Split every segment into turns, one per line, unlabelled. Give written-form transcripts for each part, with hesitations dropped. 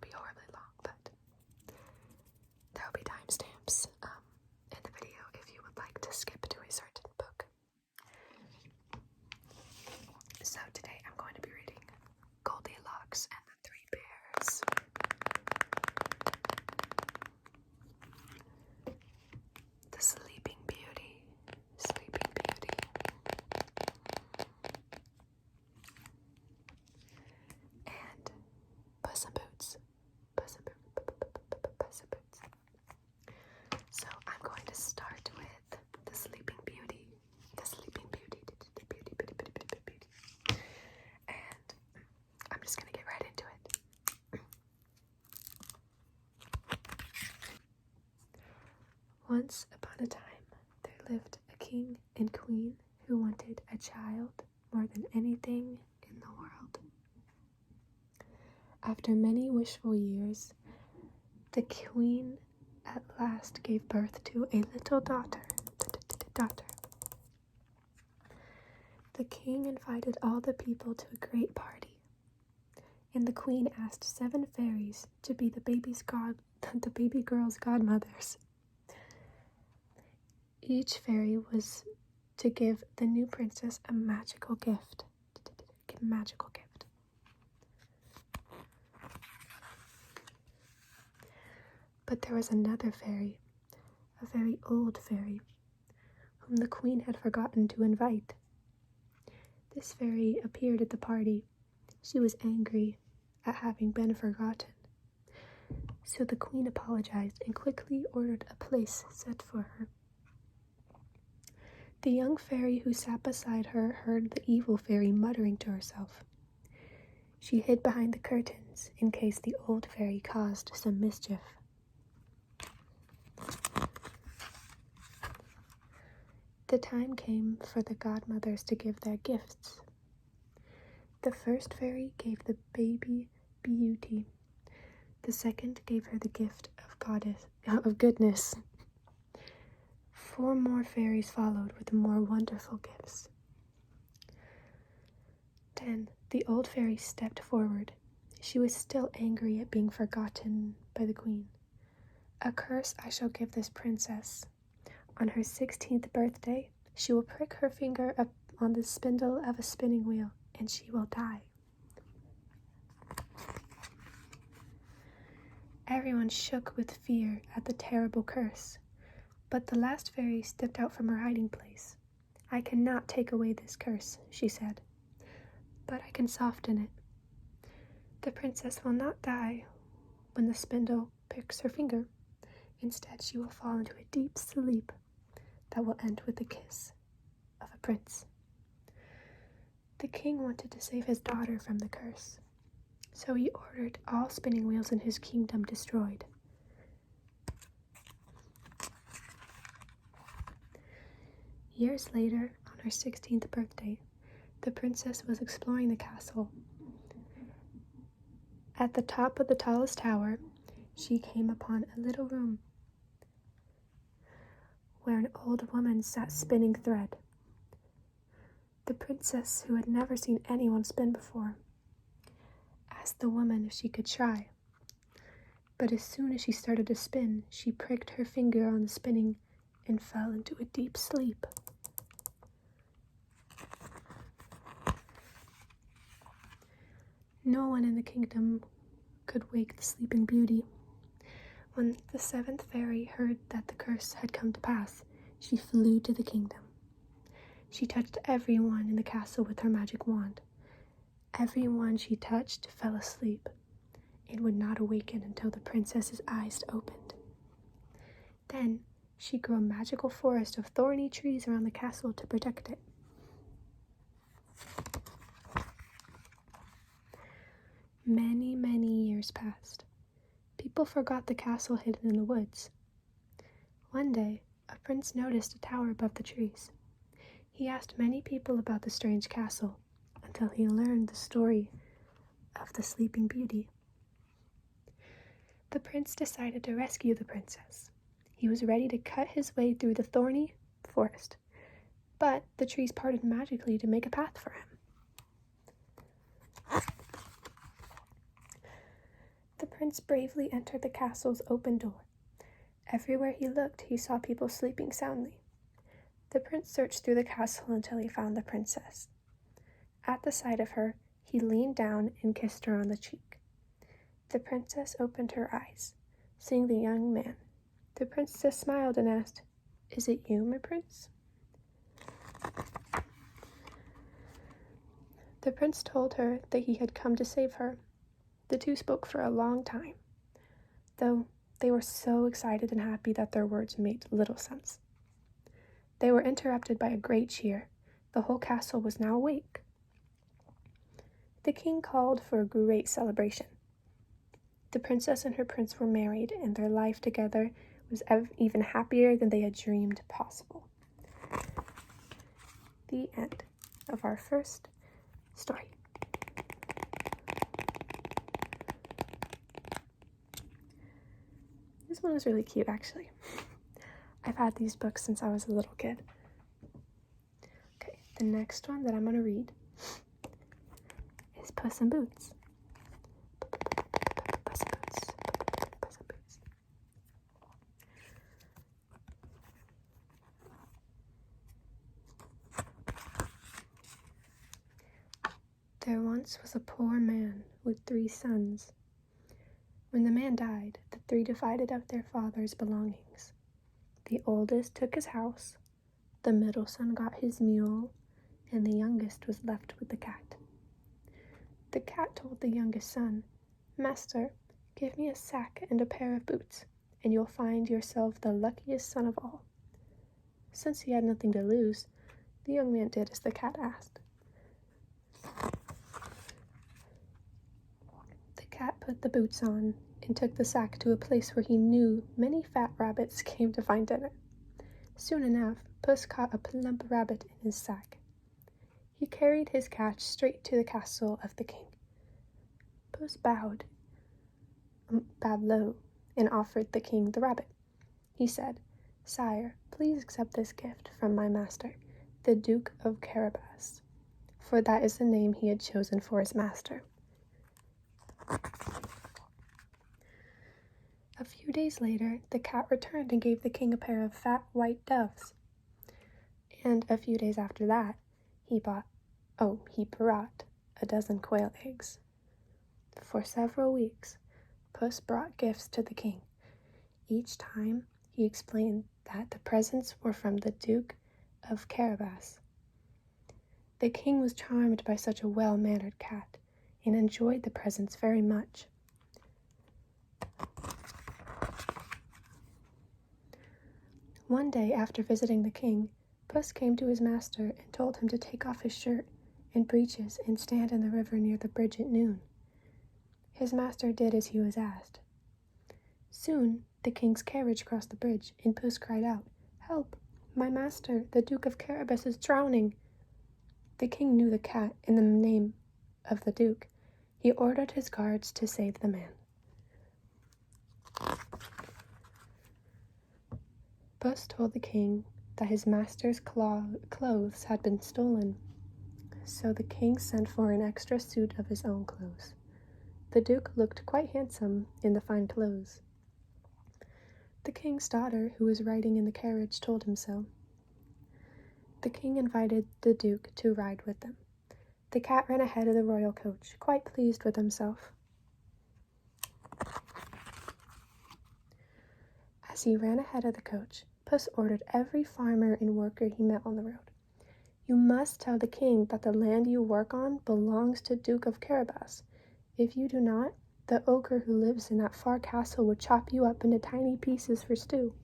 be horribly long, but there will be timestamps in the video if you would like to skip to a certain book. So today I'm going to be reading Goldilocks and the Three Bears. The Sleeping Beauty. Sleeping Beauty. And Puss in Boots. Puss in Boots. So I'm going to start with the Sleeping Beauty. The Sleeping Beauty. Beauty. And I'm just going to get right into it. Once upon a time, there lived a king and queen who wanted a child more than anything in the world. After many wishful years, the queen at last gave birth to a little daughter. The king invited all the people to a great party, and the queen asked 7 fairies to be the baby girl's godmothers. Each fairy was to give the new princess a magical gift. But there was another fairy, a very old fairy, whom the queen had forgotten to invite. This fairy appeared at the party. She was angry at having been forgotten. So the queen apologized and quickly ordered a place set for her. The young fairy who sat beside her heard the evil fairy muttering to herself. She hid behind the curtains in case the old fairy caused some mischief. The time came for the godmothers to give their gifts. The first fairy gave the baby beauty. The second gave her the gift of goodness. 4 more fairies followed with more wonderful gifts. Then the old fairy stepped forward. She was still angry at being forgotten by the queen. "A curse I shall give this princess. On her 16th birthday, she will prick her finger up on the spindle of a spinning wheel, and she will die." Everyone shook with fear at the terrible curse, but the last fairy stepped out from her hiding place. "I cannot take away this curse," she said, "but I can soften it. The princess will not die when the spindle pricks her finger. Instead, she will fall into a deep sleep that will end with the kiss of a prince." The king wanted to save his daughter from the curse, so he ordered all spinning wheels in his kingdom destroyed. Years later, on her 16th birthday, the princess was exploring the castle. At the top of the tallest tower, she came upon a little room where an old woman sat spinning thread. The princess, who had never seen anyone spin before, asked the woman if she could try. But as soon as she started to spin, she pricked her finger on the spinning and fell into a deep sleep. No one in the kingdom could wake the Sleeping Beauty. When the 7th fairy heard that the curse had come to pass, she flew to the kingdom. She touched everyone in the castle with her magic wand. Everyone she touched fell asleep and would not awaken until the princess's eyes opened. Then she grew a magical forest of thorny trees around the castle to protect it. Many, many years passed. People forgot the castle hidden in the woods. One day, a prince noticed a tower above the trees. He asked many people about the strange castle until he learned the story of the Sleeping Beauty. The prince decided to rescue the princess. He was ready to cut his way through the thorny forest, but the trees parted magically to make a path for him. The prince bravely entered the castle's open door. Everywhere he looked, he saw people sleeping soundly. The prince searched through the castle until he found the princess. At the sight of her, he leaned down and kissed her on the cheek. The princess opened her eyes, seeing the young man. The princess smiled and asked, "Is it you, my prince?" The prince told her that he had come to save her. The two spoke for a long time, though they were so excited and happy that their words made little sense. They were interrupted by a great cheer. The whole castle was now awake. The king called for a great celebration. The princess and her prince were married, and their life together was even happier than they had dreamed possible. The end of our first story. This one was really cute, actually. I've had these books since I was a little kid. Okay, the next one that I'm going to read is Puss in Boots. Puss in Boots. Puss in Boots. There once was a poor man with 3 sons. When the man died, the 3 divided up their father's belongings. The oldest took his house, the middle son got his mule, and the youngest was left with the cat. The cat told the youngest son, "Master, give me a sack and a pair of boots, and you'll find yourself the luckiest son of all." Since he had nothing to lose, the young man did as the cat asked. The cat put the boots on and took the sack to a place where he knew many fat rabbits came to find dinner. Soon enough, Puss caught a plump rabbit in his sack. He carried his catch straight to the castle of the king. Puss bowed low and offered the king the rabbit. He said, "Sire, please accept this gift from my master, the Duke of Carabas," for that is the name he had chosen for his master. A few days later, the cat returned and gave the king a pair of fat white doves. And a few days after that, he brought a dozen quail eggs. For several weeks, Puss brought gifts to the king. Each time, he explained that the presents were from the Duke of Carabas. The king was charmed by such a well-mannered cat and enjoyed the presents very much. One day, after visiting the king, Puss came to his master and told him to take off his shirt and breeches and stand in the river near the bridge at noon. His master did as he was asked. Soon, the king's carriage crossed the bridge, and Puss cried out, "Help! My master, the Duke of Carabas, is drowning!" The king knew the cat in the name of the Duke. He ordered his guards to save the man. Puss told the king that his master's clothes had been stolen, so the king sent for an extra suit of his own clothes. The Duke looked quite handsome in the fine clothes. The king's daughter, who was riding in the carriage, told him so. The king invited the Duke to ride with them. The cat ran ahead of the royal coach, quite pleased with himself. As he ran ahead of the coach, Puss ordered every farmer and worker he met on the road, "You must tell the king that the land you work on belongs to Duke of Carabas. If you do not, the ogre who lives in that far castle will chop you up into tiny pieces for stew."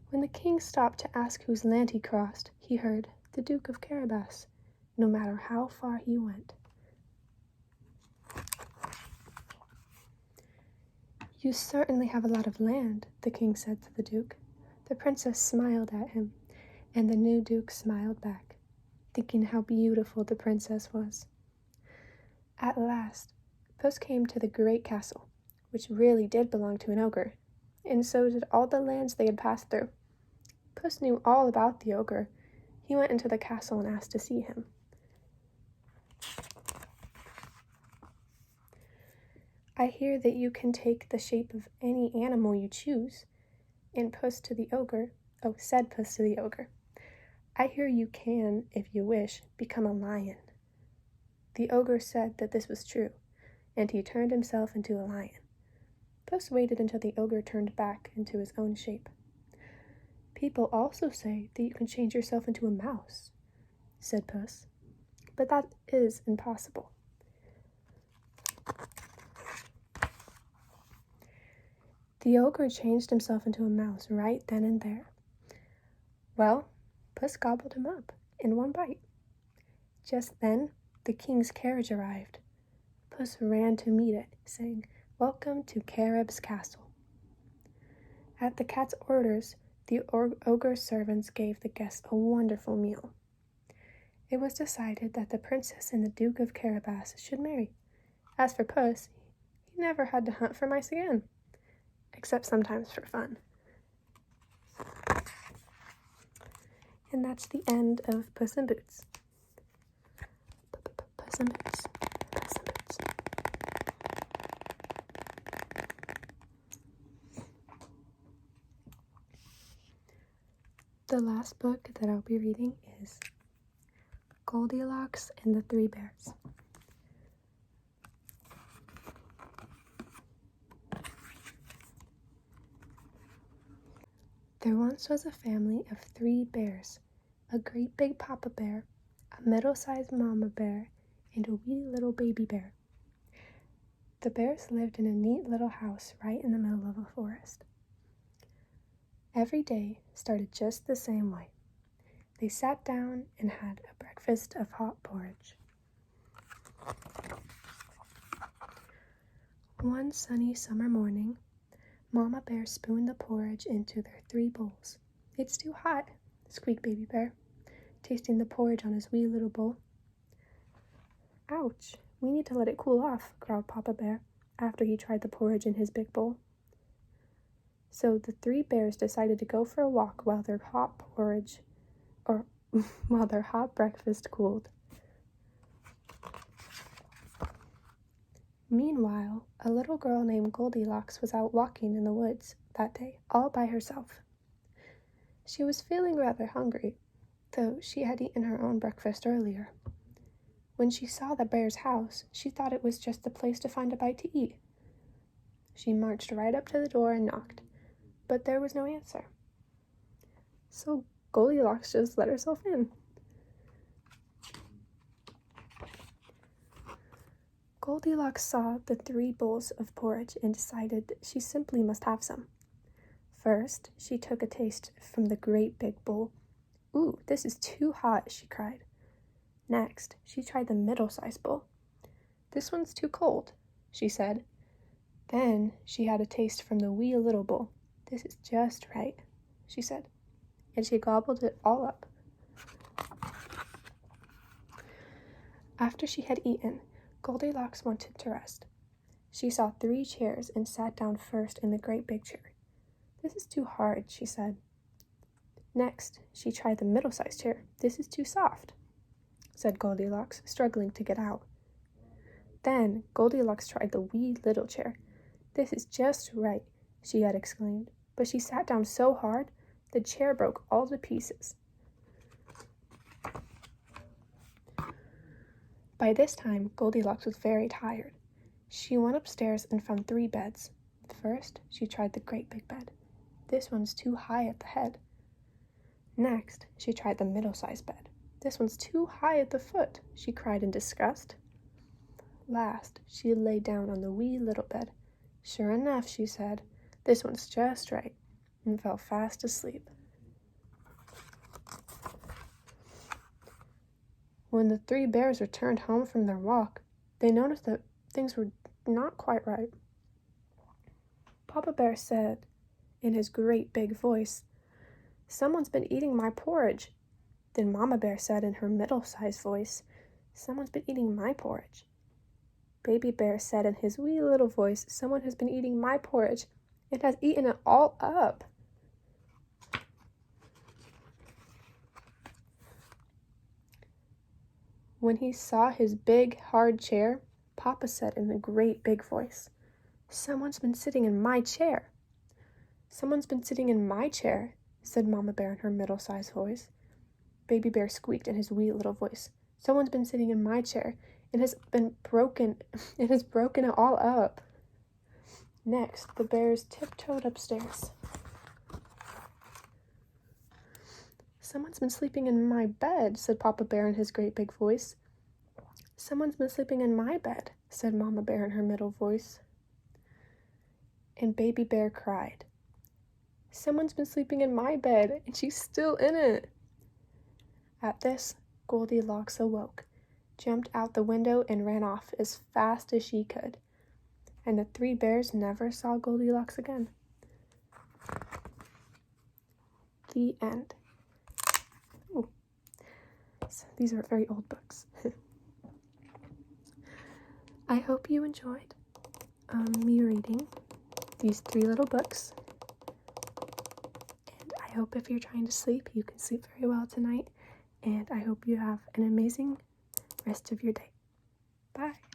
When the king stopped to ask whose land he crossed, he heard, "The Duke of Carabas," no matter how far he went. "You certainly have a lot of land," the king said to the Duke. The princess smiled at him, and the new Duke smiled back, thinking how beautiful the princess was. At last, Puss came to the great castle, which really did belong to an ogre, and so did all the lands they had passed through. Puss knew all about the ogre. He went into the castle and asked to see him. I hear that you can take the shape of any animal you choose. And Puss to the ogre, said Puss to the ogre, I hear you can, if you wish, become a lion. The ogre said that this was true, and he turned himself into a lion. Puss waited until the ogre turned back into his own shape. People also say that you can change yourself into a mouse, said Puss, but that is impossible. The ogre changed himself into a mouse right then and there. Well, Puss gobbled him up in one bite. Just then, the king's carriage arrived. Puss ran to meet it, saying, "Welcome to Carib's castle." At the cat's orders, the ogre's servants gave the guests a wonderful meal. It was decided that the princess and the Duke of Carabas should marry. As for Puss, he never had to hunt for mice again, except sometimes for fun. And that's the end of Puss in Boots. Puss in Boots. Puss in Boots. The last book that I'll be reading is Goldilocks and the Three Bears. There once was a family of 3 bears, a great big papa bear, a middle-sized mama bear, and a wee little baby bear. The bears lived in a neat little house right in the middle of a forest. Every day started just the same way. They sat down and had a breakfast of hot porridge. One sunny summer morning, Mama Bear spooned the porridge into their 3 bowls. "It's too hot," squeaked Baby Bear, tasting the porridge on his wee little bowl. "Ouch, we need to let it cool off," growled Papa Bear after he tried the porridge in his big bowl. So the 3 bears decided to go for a walk while their hot breakfast cooled. Meanwhile, a little girl named Goldilocks was out walking in the woods that day, all by herself. She was feeling rather hungry, though she had eaten her own breakfast earlier. When she saw the bear's house, she thought it was just the place to find a bite to eat. She marched right up to the door and knocked, but there was no answer. So Goldilocks just let herself in. Goldilocks saw the 3 bowls of porridge and decided that she simply must have some. First, she took a taste from the great big bowl. "Ooh, this is too hot," she cried. Next, she tried the middle-sized bowl. "This one's too cold," she said. Then she had a taste from the wee little bowl. "This is just right," she said, and she gobbled it all up. After she had eaten, Goldilocks wanted to rest. She saw 3 chairs and sat down first in the great big chair. "This is too hard," she said. Next, she tried the middle-sized chair. "This is too soft," said Goldilocks, struggling to get out. Then Goldilocks tried the wee little chair. "This is just right," she had exclaimed, but she sat down so hard, the chair broke all to pieces. By this time, Goldilocks was very tired. She went upstairs and found 3 beds. First, she tried the great big bed. "This one's too high at the head." Next, she tried the middle-sized bed. "This one's too high at the foot," she cried in disgust. Last, she lay down on the wee little bed. "Sure enough," she said, "this one's just right," and fell fast asleep. When the 3 bears returned home from their walk, they noticed that things were not quite right. Papa Bear said, in his great big voice, "Someone's been eating my porridge." Then Mama Bear said in her middle-sized voice, "Someone's been eating my porridge." Baby Bear said in his wee little voice, "Someone has been eating my porridge and has eaten it all up." When he saw his big, hard chair, Papa said in a great big voice, Someone's been sitting in my chair. Someone's been sitting in my chair, said Mama Bear in her middle-sized voice. Baby Bear squeaked in his wee little voice. Someone's been sitting in my chair. It has broken it all up. Next, the bears tiptoed upstairs. Someone's been sleeping in my bed, said Papa Bear in his great big voice. Someone's been sleeping in my bed, said Mama Bear in her middle voice. And Baby Bear cried. Someone's been sleeping in my bed, and she's still in it. At this, Goldilocks awoke, jumped out the window, and ran off as fast as she could. And the three bears never saw Goldilocks again. The end. Ooh. So these are very old books. I hope you enjoyed me reading these three little books. And I hope if you're trying to sleep, you can sleep very well tonight. And I hope you have an amazing rest of your day. Bye.